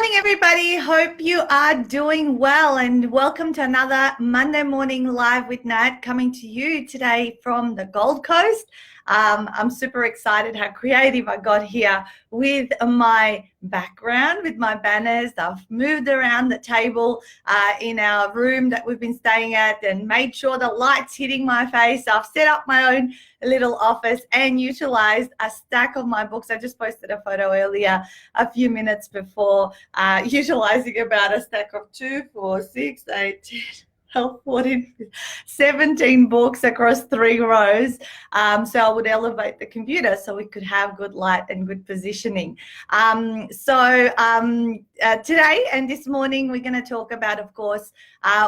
morning, everybody. Hope you are doing well, and welcome to another Monday morning live with Nat, coming to you today from the Gold Coast. I'm super excited how creative I got here with my background, with my banners. I've moved around the table in our room that we've been staying at and made sure the light's hitting my face. I've set up my own little office and utilized a stack of my books. I just posted a photo earlier, a few minutes before, utilizing about a stack of 2, 4, 6, 8, 10, 12, 14, 17 books across 3 rows. So I would elevate the computer so we could have good light and good positioning. Today and this morning, we're going to talk about, of course,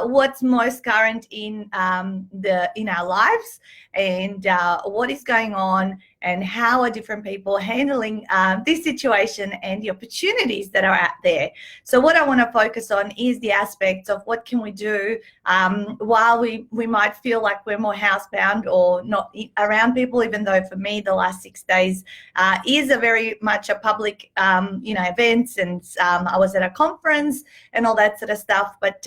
what's most current in our lives, and what is going on, and how are different people handling this situation and the opportunities that are out there. So what I want to focus on is the aspects of what can we do while we might feel like we're more housebound or not around people, even though for me the last 6 days is a very much a public events, and I was at a conference and all that sort of stuff, but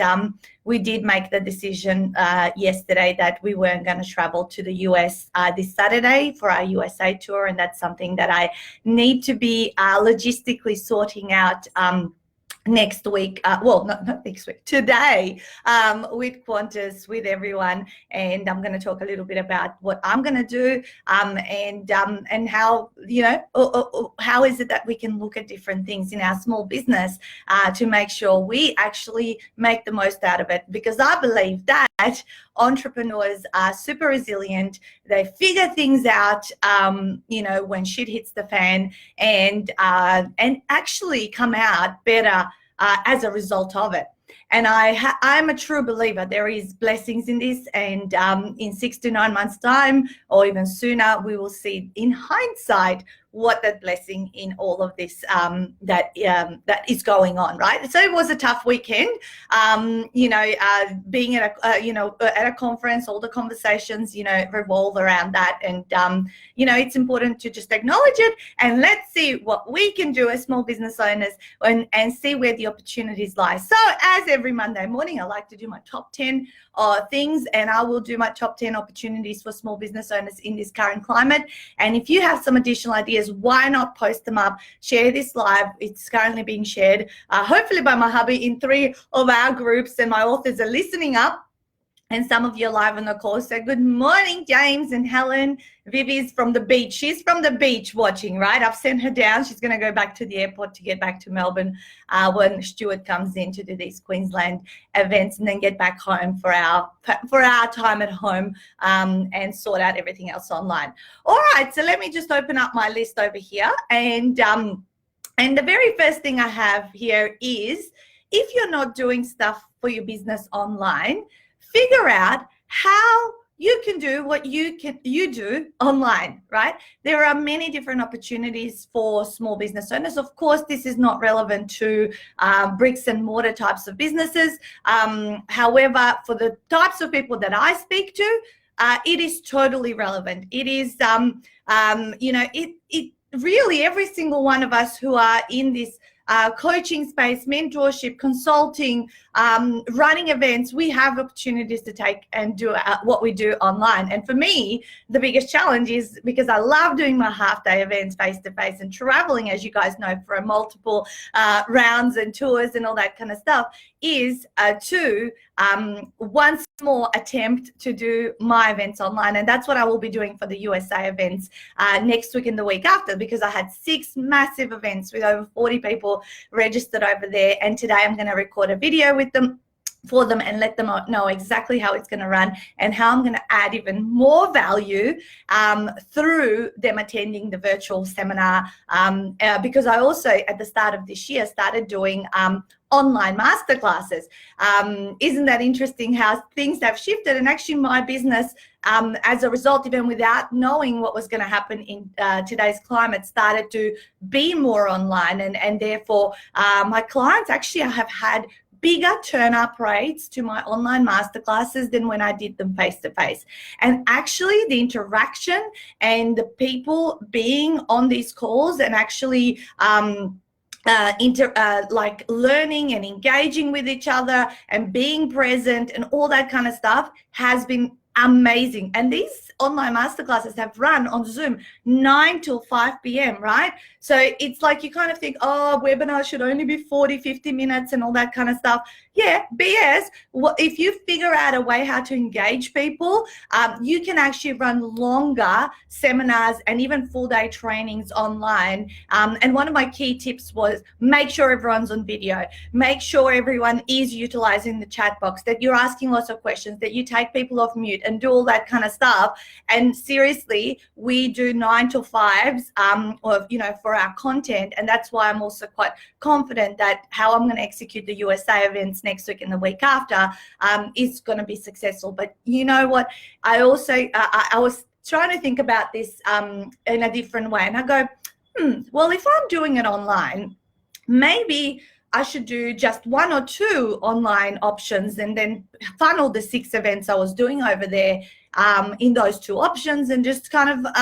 we did make the decision yesterday that we weren't going to travel to the US this Saturday for our USA tour, and that's something that I need to be logistically sorting out next week, not next week, today, with Qantas, with everyone, and I'm going to talk a little bit about what I'm going to do, and how, how is it that we can look at different things in our small business to make sure we actually make the most out of it, because I believe that entrepreneurs are super resilient. They figure things out, when shit hits the fan, and actually come out better as a result of it. And I'm a true believer there is blessings in this, and in 6 to 9 months' time, or even sooner, we will see in hindsight what that blessing in all of this that is going on, right? So it was a tough weekend, being at a conference. All the conversations revolve around that, and it's important to just acknowledge it, and let's see what we can do as small business owners and see where the opportunities lie. So as every Monday morning, I like to do my top 10 things, and I will do my top 10 opportunities for small business owners in this current climate. And if you have some additional ideas, why not post them up? Share this live. It's currently being shared, hopefully by my hubby, in 3 of our groups, and my authors are listening up. And some of you are live on the call. So good morning, James and Helen. Vivi's from the beach. She's from the beach watching, right? I've sent her down. She's going to go back to the airport to get back to Melbourne when Stuart comes in to do these Queensland events, and then get back home for our time at home, and sort out everything else online. All right, so let me just open up my list over here. And the very first thing I have here is, if you're not doing stuff for your business online, figure out how you can do what you do online, right? There are many different opportunities for small business owners. Of course, this is not relevant to bricks and mortar types of businesses. However, for the types of people that I speak to, it is totally relevant. It is, it really, every single one of us who are in this coaching space, mentorship, consulting, running events, we have opportunities to take and do what we do online. And for me, the biggest challenge is, because I love doing my half-day events face-to-face and traveling, as you guys know, for multiple rounds and tours and all that kind of stuff, is to once more attempt to do my events online. And that's what I will be doing for the USA events next week and the week after, because I had 6 massive events with over 40 people registered over there. And today I'm going to record a video with them for them and let them know exactly how it's going to run and how I'm going to add even more value through them attending the virtual seminar, because I also, at the start of this year, started doing online masterclasses. Isn't that interesting how things have shifted? And actually my business, as a result, even without knowing what was going to happen in today's climate, started to be more online, and therefore my clients actually have had bigger turn-up rates to my online masterclasses than when I did them face-to-face. And actually the interaction and the people being on these calls and actually like learning and engaging with each other and being present and all that kind of stuff has been amazing. And these online masterclasses have run on Zoom 9 till 5 p.m., right? So it's like you kind of think, oh, webinar should only be 40, 50 minutes and all that kind of stuff. Yeah, BS. If you figure out a way how to engage people, you can actually run longer seminars and even full-day trainings online. And one of my key tips was make sure everyone's on video. Make sure everyone is utilizing the chat box, that you're asking lots of questions, that you take people off mute and do all that kind of stuff. And seriously, we do 9 till 5s, for our content. And that's why I'm also quite confident that how I'm going to execute the USA events next week and the week after is going to be successful. But you know what? I also, I was trying to think about this in a different way. And I go, well, if I'm doing it online, maybe I should do just 1 or 2 online options and then funnel the 6 events I was doing over there in those 2 options and just kind of,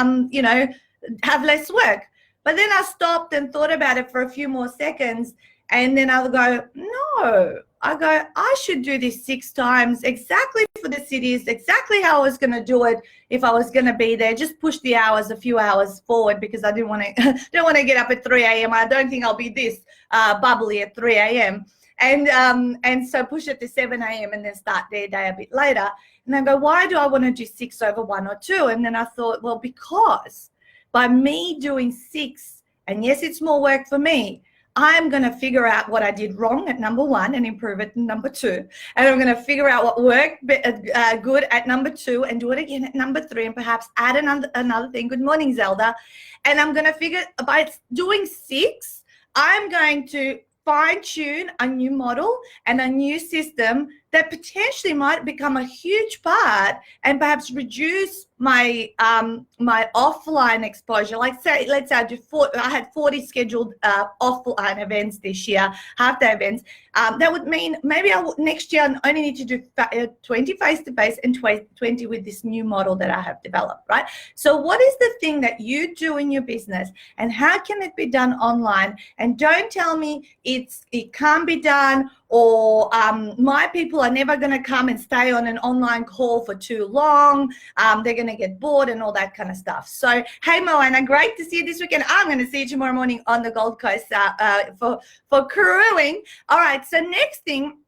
have less work. But then I stopped and thought about it for a few more seconds. And then I'll go, no, I should do this 6 times exactly for the cities, exactly how I was going to do it if I was going to be there. Just push the hours a few hours forward because I didn't want to get up at 3 a.m. I don't think I'll be this bubbly at 3 a.m. And so push it to 7 a.m. and then start their day a bit later. And I go, why do I want to do 6 over 1 or 2? And then I thought, well, because by me doing 6, and yes, it's more work for me, I'm going to figure out what I did wrong at number 1 and improve it in number 2. And I'm going to figure out what worked good at number 2 and do it again at number 3 and perhaps add another thing. Good morning, Zelda. And I'm going to figure, by doing 6, I'm going to fine-tune a new model and a new system that potentially might become a huge part and perhaps reduce my my offline exposure. Like let's say I had 40 scheduled offline events this year, half-day events. That would mean maybe next year I only need to do 20 face-to-face and 20 with this new model that I have developed, right? So what is the thing that you do in your business and how can it be done online? And don't tell me it can't be done, or my people are never going to come and stay on an online call for too long. They're going to get bored and all that kind of stuff. So, hey, Moana, great to see you this weekend. I'm going to see you tomorrow morning on the Gold Coast for crewing. All right, so next thing.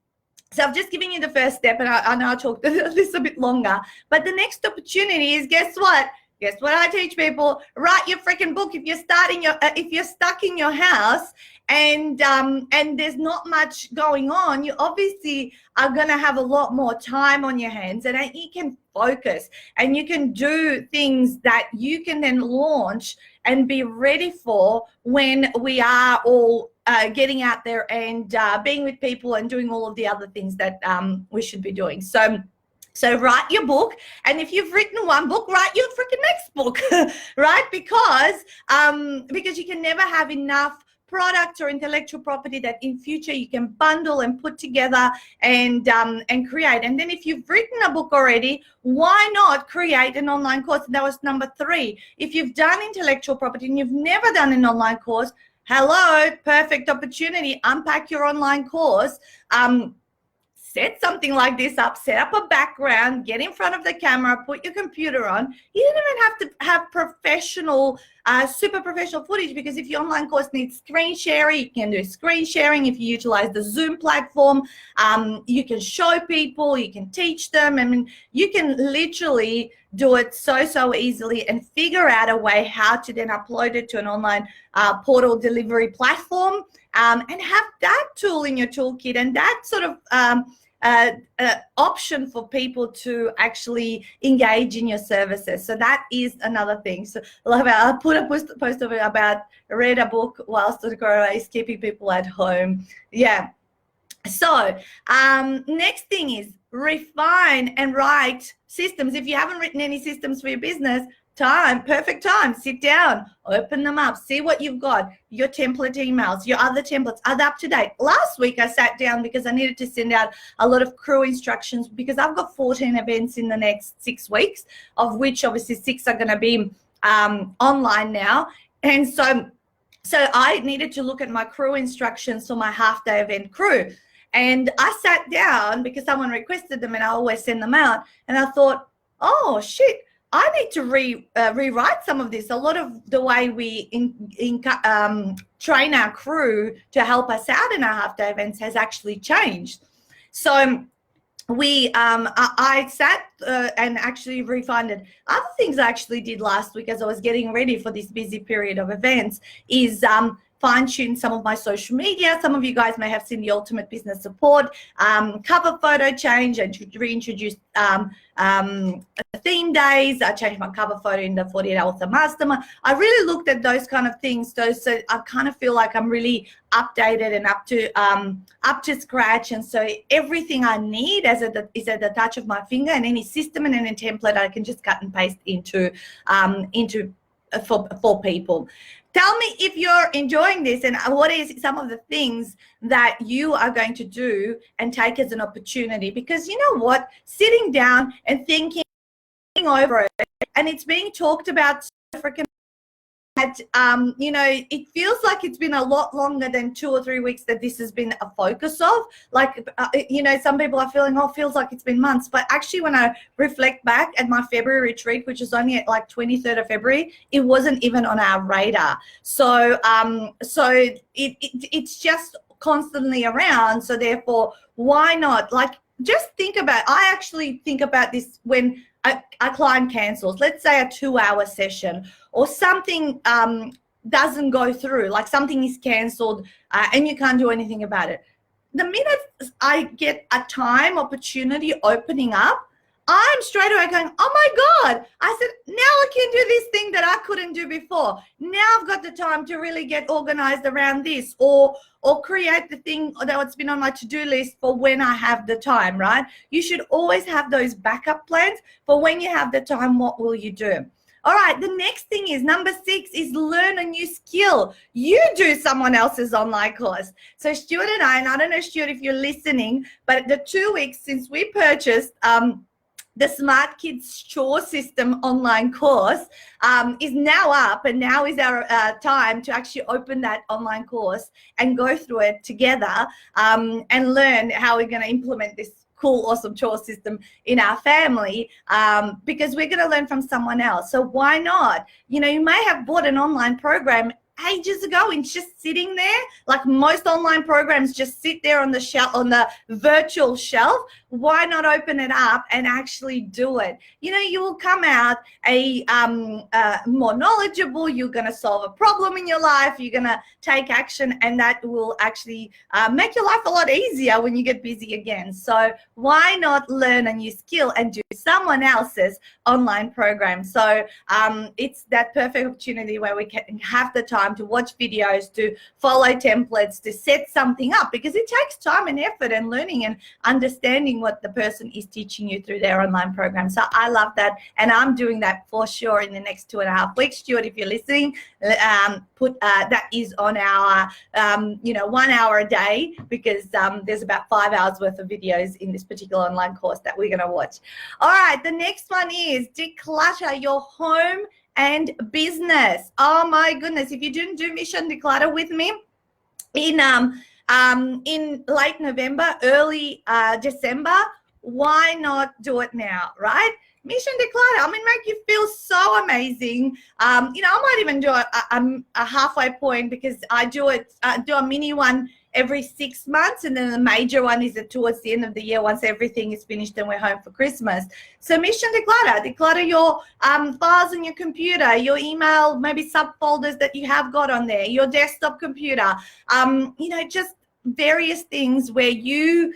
So I've just given you the first step, and I know I talked this a bit longer. But the next opportunity is, guess what? Guess what I teach people? Write your freaking book. If you're stuck in your house and there's not much going on, you obviously are going to have a lot more time on your hands, and you can focus and you can do things that you can then launch and be ready for when we are all getting out there and being with people and doing all of the other things that we should be doing. So write your book, and if you've written one book, write your freaking next book, right? Because you can never have enough product or intellectual property that in future you can bundle and put together and create. And then if you've written a book already, why not create an online course? And that was number 3. If you've done intellectual property and you've never done an online course, hello, perfect opportunity. Unpack your online course. Set something like this up, set up a background, get in front of the camera, put your computer on. You don't even have to have professional, super professional footage, because if your online course needs screen sharing, you can do screen sharing. If you utilize the Zoom platform, you can show people, you can teach them. I mean, you can literally do it so easily and figure out a way how to then upload it to an online portal delivery platform and have that tool in your toolkit and that sort of option for people to actually engage in your services. So that is another thing. So I put a post of it about read a book whilst the corona is keeping people at home. Yeah. So next thing is refine and write systems. If you haven't written any systems for your business, perfect time, sit down, open them up, see what you've got, your template emails, your other templates, are they up to date? Last week I sat down because I needed to send out a lot of crew instructions because I've got 14 events in the next 6 weeks, of which obviously 6 are going to be online now. And so So I needed to look at my crew instructions for my half-day event crew. And I sat down because someone requested them and I always send them out. And I thought, oh, shit, I need to rewrite some of this. A lot of the way we train our crew to help us out in our half-day events has actually changed. So I sat and actually refunded. Other things I actually did last week as I was getting ready for this busy period of events is fine-tune some of my social media. Some of you guys may have seen the Ultimate Business Support cover photo change and reintroduced theme days. I changed my cover photo in the 48 Hours of Mastermind. I really looked at those kind of things, so I kind of feel like I'm really updated and up to scratch. And so everything I need is at the touch of my finger, and any system and any template I can just cut and paste into for people. Tell me if you're enjoying this and what is some of the things that you are going to do and take as an opportunity. Because you know what? Sitting down and thinking over it, and it's being talked about so freaking that, you know, it feels like it's been a lot longer than 2 or 3 weeks that this has been a focus of. Like, you know, some people are feeling, oh, feels like it's been months. But actually, when I reflect back at my February retreat, which was only at like 23rd of February, it wasn't even on our radar. So, it's just constantly around. So therefore, why not? Like, just think about, I actually think about this when a client cancels, let's say a 2-hour session, or something doesn't go through, like something is canceled and you can't do anything about it. The minute I get a time opportunity opening up, I'm straight away going, oh my God, I said, now I can do this thing that I couldn't do before. Now I've got the time to really get organized around this, or create the thing that's been on my to-do list for when I have the time, right? You should always have those backup plans for when you have the time. What will you do? All right, the next thing is number 6 is learn a new skill. You do someone else's online course. So Stuart and I don't know, Stuart, if you're listening, but the 2 weeks since we purchased the Smart Kids Chore System online course is now up, and now is our time to actually open that online course and go through it together and learn how we're going to implement this cool, awesome chore system in our family, because we're going to learn from someone else. So why not? You know, you may have bought an online program ages ago and just sitting there, like most online programs just sit there on the shelf, on the virtual shelf. Why not open it up and actually do it? You know, you will come out more knowledgeable. You're going to solve a problem in your life. You're going to take action, and that will actually make your life a lot easier when you get busy again. So why not learn a new skill and do someone else's online program? So it's that perfect opportunity where we can have the time to watch videos, to follow templates, to set something up, because it takes time and effort and learning and understanding what the person is teaching you through their online program. So I love that, and I'm doing that for sure in the next 2.5 weeks. Stuart, if you're listening, put that is on our 1 hour a day, because there's about 5 hours worth of videos in this particular online course that we're going to watch. All right, the next one is declutter your home and business. Oh my goodness, if you didn't do Mission Declutter with me in late November, early December, why not do it now, right? Mission Declutter, make you feel so amazing. I might even do a halfway point, because I do a mini one every 6 months, and then the major one is towards the end of the year, once everything is finished and we're home for Christmas. So Mission declutter your files on your computer, your email, maybe subfolders that you have got on there, your desktop computer, just various things where you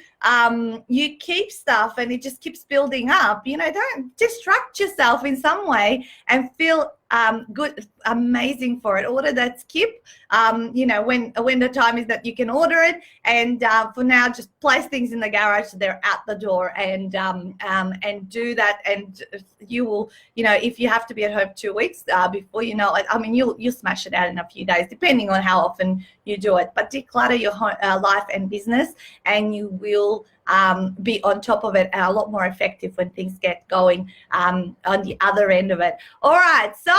keep stuff and it just keeps building up. Don't distract yourself in some way and feel good, amazing for it. Order that skip, when the time is that you can order it, and for now, just place things in the garage so they're out the door, and do that, and you will, if you have to be at home 2 weeks before you know it, you'll smash it out in a few days, depending on how often you do it. But declutter your life and business, and you will be on top of it and a lot more effective when things get going on the other end of it. All right, so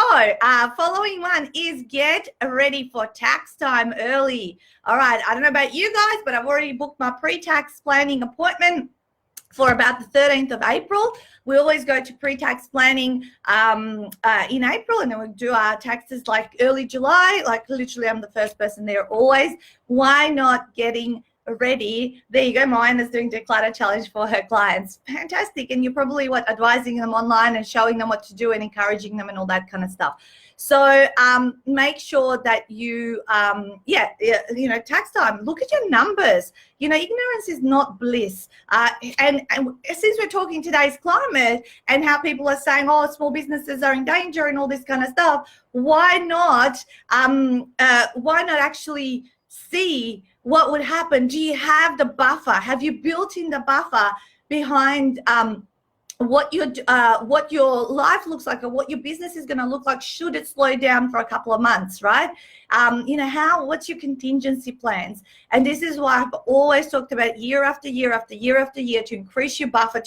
following one is get ready for tax time early. All right, I don't know about you guys, but I've already booked my pre-tax planning appointment for about the 13th of April. We always go to pre-tax planning in April, and then we do our taxes like early July. Like literally I'm the first person there always. Why not getting ready? There you go. Moana's doing declutter challenge for her clients. Fantastic. And you're probably advising them online and showing them what to do and encouraging them and all that kind of stuff. So make sure that you, tax time, look at your numbers. Ignorance is not bliss. And since we're talking today's climate and how people are saying, oh, small businesses are in danger and all this kind of stuff, why not actually see what would happen? Do you have the buffer? Have you built in the buffer behind what your life looks like or what your business is going to look like should it slow down for a couple of months, right? What's your contingency plans? And this is why I've always talked about year after year after year after year to increase your buffer,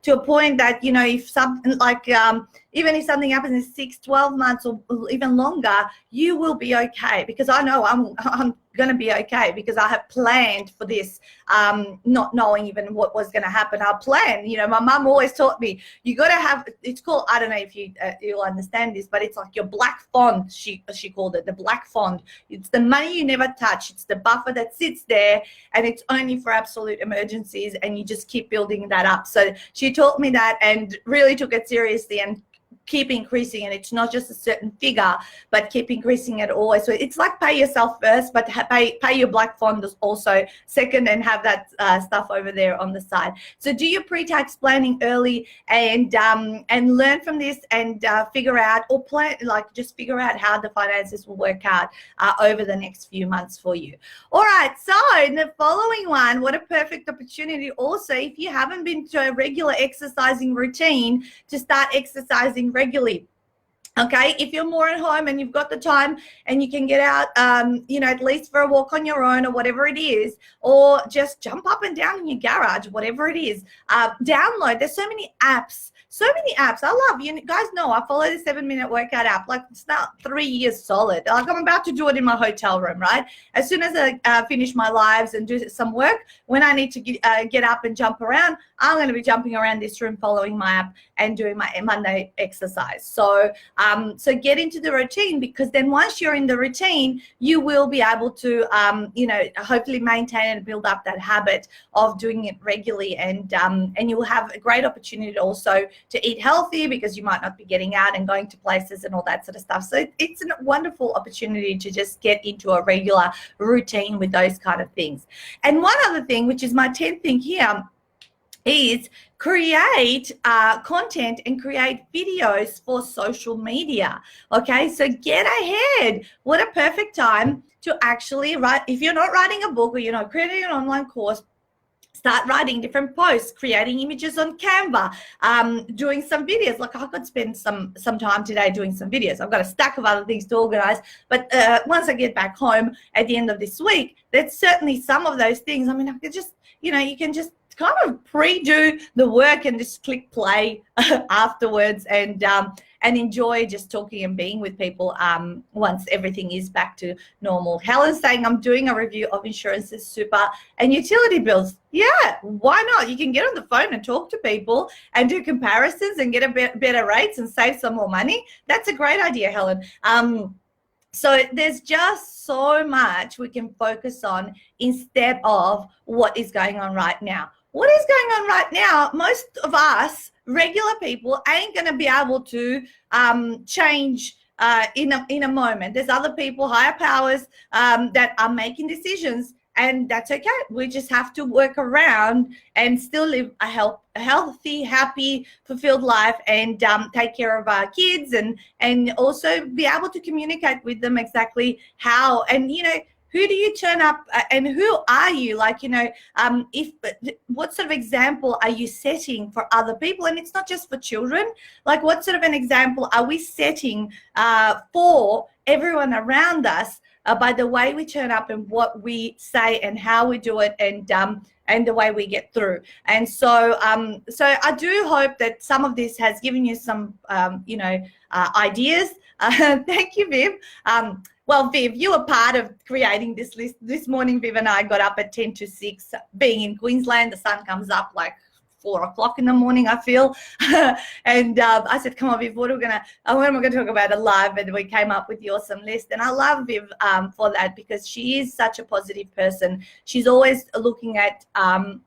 to a point that, if something like, even if something happens in 6, 12 months or even longer, you will be okay, because I know I'm going to be okay because I have planned for this, not knowing even what was going to happen. I planned. My mum always taught me, you got to have, it's called, I don't know if you'll understand this, but it's like your black fund, she called it, the black fund. It's the money you never touch. It's the buffer that sits there, and it's only for absolute emergencies, and you just keep building that up. So she taught me that and really took it seriously and keep increasing, and it's not just a certain figure, but keep increasing it always. So it's like pay yourself first, but pay your black fund also second, and have that stuff over there on the side. So do your pre-tax planning early and learn from this and figure out or plan, just figure out how the finances will work out over the next few months for you. All right, so in the following one, what a perfect opportunity also, if you haven't been to a regular exercising routine, to start exercising regularly. Okay, if you're more at home and you've got the time and you can get out, at least for a walk on your own or whatever it is, or just jump up and down in your garage, whatever it is, download. There's so many apps. I love, you guys know I follow the 7-minute workout app. Like, it's now 3 years solid. Like, I'm about to do it in my hotel room, right? As soon as I finish my lives and do some work, when I need to get up and jump around, I'm going to be jumping around this room following my app and doing my Monday exercise. So get into the routine, because then once you're in the routine, you will be able to, hopefully maintain and build up that habit of doing it regularly, and you will have a great opportunity also to eat healthy, because you might not be getting out and going to places and all that sort of stuff. So it's a wonderful opportunity to just get into a regular routine with those kind of things. And one other thing, which is my 10th thing here, is create content and create videos for social media. Okay, so get ahead. What a perfect time to actually write. If you're not writing a book or you're not creating an online course, start writing different posts, creating images on Canva, doing some videos. Like, I could spend some time today doing some videos. I've got a stack of other things to organize, but once I get back home at the end of this week, there's certainly some of those things. I mean, I could just, you can just kind of pre-do the work and just click play afterwards, and enjoy just talking and being with people once everything is back to normal. Helen's saying, I'm doing a review of insurances, super, and utility bills. Yeah, why not? You can get on the phone and talk to people and do comparisons and get a better rates and save some more money. That's a great idea, Helen. So there's just so much we can focus on instead of what is going on right now. What is going on right now, most of us, regular people, ain't going to be able to change in a moment. There's other people, higher powers, that are making decisions, and that's okay. We just have to work around and still live a healthy, happy, fulfilled life, and take care of our kids, and also be able to communicate with them exactly how, and who do you turn up and who are you? Like, what sort of example are you setting for other people? And it's not just for children. Like, what sort of an example are we setting for everyone around us by the way we turn up and what we say and how we do it, and the way we get through. And so so I do hope that some of this has given you some ideas. Thank you, Viv. Well, Viv, you were part of creating this list. This morning, Viv and I got up at 10 to 6, being in Queensland. The sun comes up like 4 o'clock in the morning, I feel. And I said, come on, Viv, what am I going to talk about live? And we came up with the awesome list. And I love Viv for that, because she is such a positive person. She's always looking at how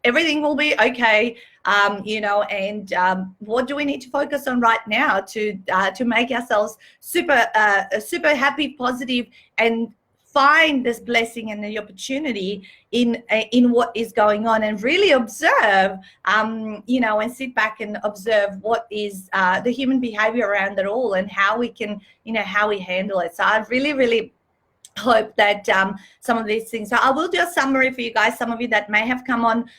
everything will be okay, and what do we need to focus on right now to make ourselves super happy, positive, and find this blessing and the opportunity in what is going on, and really observe, and sit back and observe what is the human behavior around it all, and how we can, how we handle it. So I really, really hope that some of these things, so I will do a summary for you guys, some of you that may have come on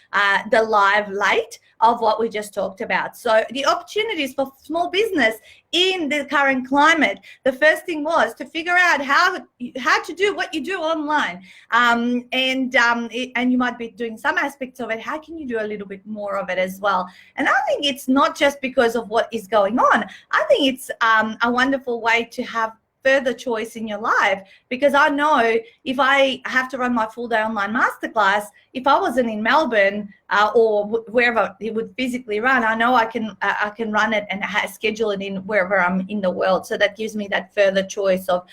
the live late, of what we just talked about. So the opportunities for small business in the current climate, the first thing was to figure out how to do what you do online, and you might be doing some aspects of it. How can you do a little bit more of it as well? And I think it's not just because of what is going on. I think it's a wonderful way to have further choice in your life, because I know if I have to run my full day online masterclass, if I wasn't in Melbourne or wherever it would physically run, I know I can run it and schedule it in wherever I'm in the world. So that gives me that further choice of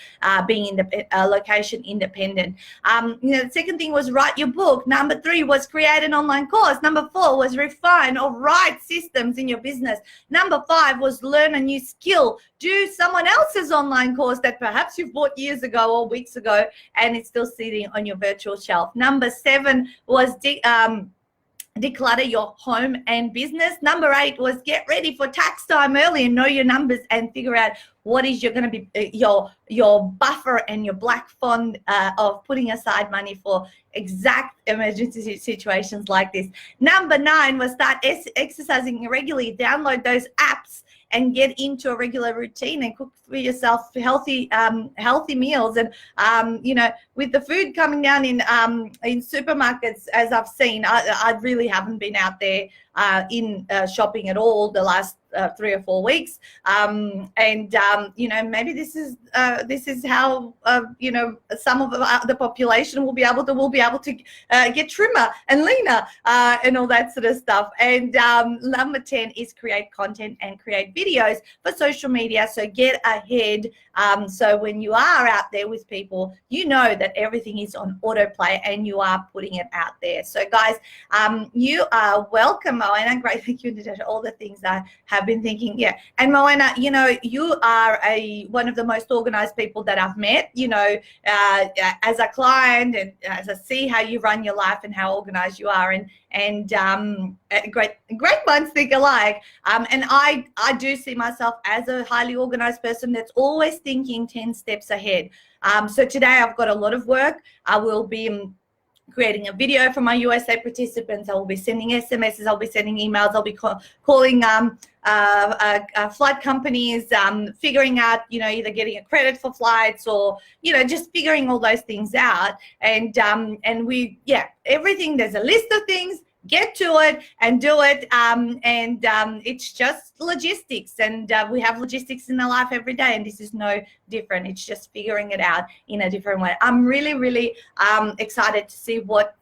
being location independent. The second thing was write your book. Number 3 was create an online course. Number 4 was refine or write systems in your business. Number 5 was learn a new skill. Do someone else's online course that perhaps you've bought years ago or weeks ago, and it's still sitting on your virtual shelf. Number 7 was declutter your home and business. Number 8 was get ready for tax time early and know your numbers and figure out what is going to be your buffer and your black fund of putting aside money for exact emergency situations like this. Number 9 was start exercising regularly. Download those apps and get into a regular routine and cook for yourself healthy meals. And with the food coming down in supermarkets, as I've seen, I really haven't been out there in shopping at all the last 3 or 4 weeks, maybe this is how some of the population will be able to get trimmer and leaner and all that sort of stuff. And number 10 is create content and create videos for social media. So get ahead. So when you are out there with people, you know that everything is on autoplay and you are putting it out there. So guys, you are welcome, Moana. Great, thank you, Natasa. All the things I have been thinking. Yeah, and Moana, you are one of the most organized people that I've met. As a client, and as I see how you run your life and how organized you are, and great minds think alike. And I do see myself as a highly organized person that's always thinking 10 steps ahead. So today I've got a lot of work. I will be creating a video for my USA participants. I will be sending SMSs. I'll be sending emails. I'll be calling flight companies, figuring out, either getting a credit for flights or, just figuring all those things out. And everything, there's a list of things. Get to it and do it, it's just logistics, and we have logistics in our life every day, and this is no different. It's just figuring it out in a different way. I'm really, really excited to see what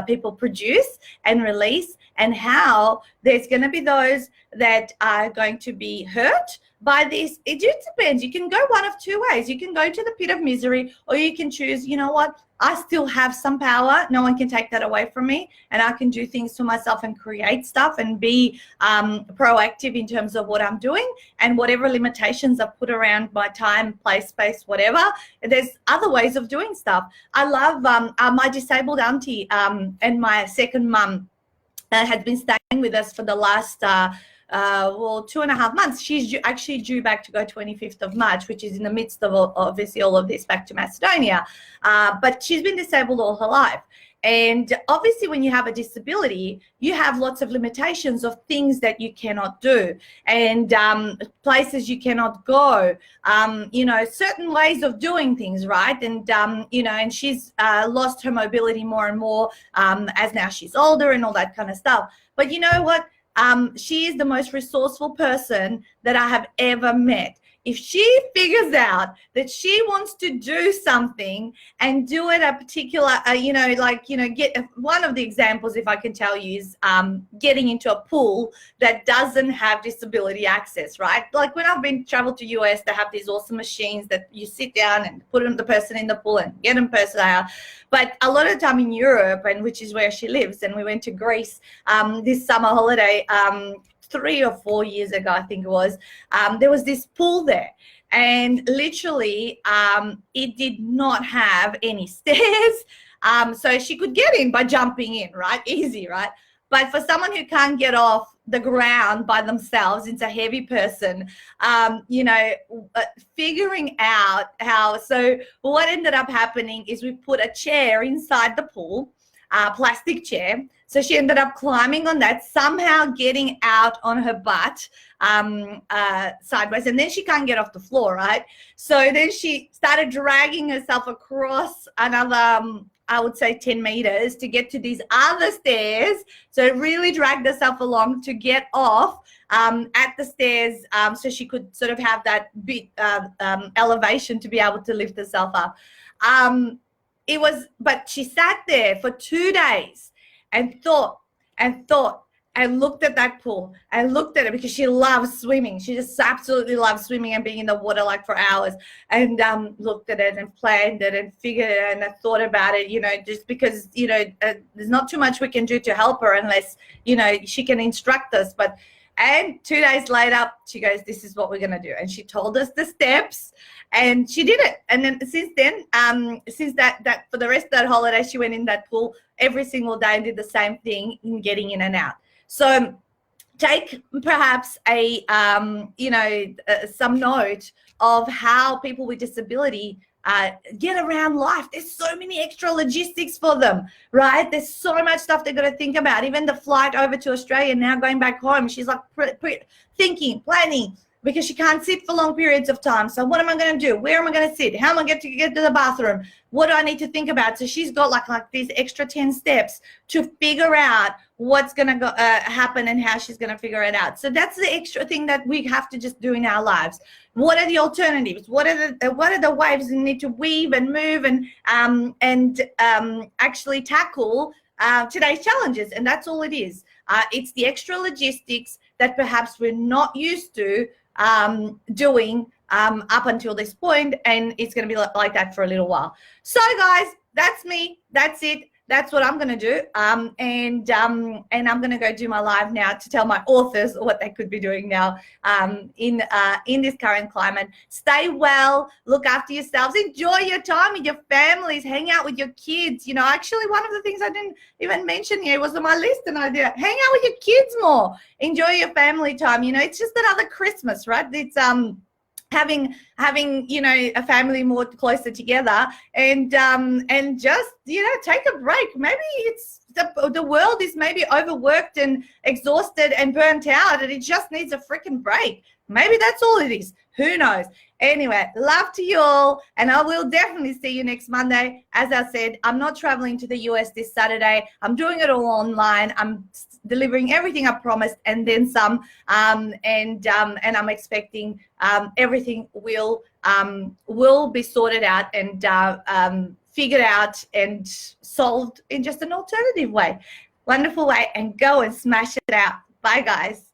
people produce and release, and how there's going to be those that are going to be hurt by this. It just depends. You can go one of 2 ways. You can go to the pit of misery, or you can choose, I still have some power. No one can take that away from me, and I can do things for myself and create stuff and be proactive in terms of what I'm doing, and whatever limitations I put around my time, place, space, whatever. There's other ways of doing stuff. I love my disabled auntie and my second mum had been staying with us for the last 2.5 months. She's actually due back to go 25th of March, which is in the midst of obviously all of this, back to Macedonia. But she's been disabled all her life. And obviously when you have a disability, you have lots of limitations of things that you cannot do, and places you cannot go, certain ways of doing things, right? And and she's lost her mobility more and more as now she's older and all that kind of stuff. But you know what? She is the most resourceful person that I have ever met. If she figures out that she wants to do something and do it a particular, get one of the examples, if I can tell you, is getting into a pool that doesn't have disability access, right? Like when I've been traveled to US, they have these awesome machines that you sit down and put the person in the pool and get them person out. But a lot of the time in Europe, and which is where she lives, and we went to Greece this summer holiday, 3 or 4 years ago, I think it was, there was this pool there, and literally it did not have any stairs, so she could get in by jumping in, right? Easy, right? But for someone who can't get off the ground by themselves, it's a heavy person, figuring out how. So what ended up happening is we put a chair inside the pool, plastic chair. So she ended up climbing on that, somehow getting out on her butt sideways, and then she can't get off the floor, right? So then she started dragging herself across another, I would say 10 meters to get to these other stairs. So really dragged herself along to get off at the stairs, so she could sort of have that bit elevation to be able to lift herself up. But she sat there for 2 days and thought and looked at that pool and looked at it, because she loves swimming. She just absolutely loves swimming and being in the water like for hours, and looked at it and planned it and figured it and thought about it, just because, there's not too much we can do to help her unless, she can instruct us. And 2 days later, she goes, this is what we're going to do. And she told us the steps, and she did it. And then since that for the rest of that holiday, she went in that pool every single day and did the same thing in getting in and out. So take perhaps some note of how people with disability get around life. There's so many extra logistics for them, right? There's so much stuff they've got to think about. Even the flight over to Australia, now going back home, she's like thinking, planning, because she can't sit for long periods of time. So what am I going to do? Where am I going to sit? How am I going to get to the bathroom? What do I need to think about? So she's got like these extra 10 steps to figure out what's going to happen and how she's going to figure it out. So that's the extra thing that we have to just do in our lives. What are the alternatives? What are the ways we need to weave and move and actually tackle today's challenges? And that's all it is. It's the extra logistics that perhaps we're not used to doing up until this point, and it's going to be like that for a little while. So guys, that's me. That's it. That's what I'm going to do. And I'm going to go do my live now to tell my authors what they could be doing now in this current climate. Stay well, look after yourselves, enjoy your time with your families, hang out with your kids. Actually, one of the things I didn't even mention here was on my list, and I did hang out with your kids more, enjoy your family time. It's just another Christmas, right? It's having a family more closer together, and just take a break. Maybe it's the world is maybe overworked and exhausted and burnt out, and it just needs a freaking break. Maybe that's all it is. Who knows? Anyway, love to you all, and I will definitely see you next Monday. As I said, I'm not traveling to the US this Saturday. I'm doing it all online. I'm delivering everything I promised and then some, and I'm expecting everything will be sorted out and figured out and solved in just an alternative way. Wonderful way, and go and smash it out. Bye, guys.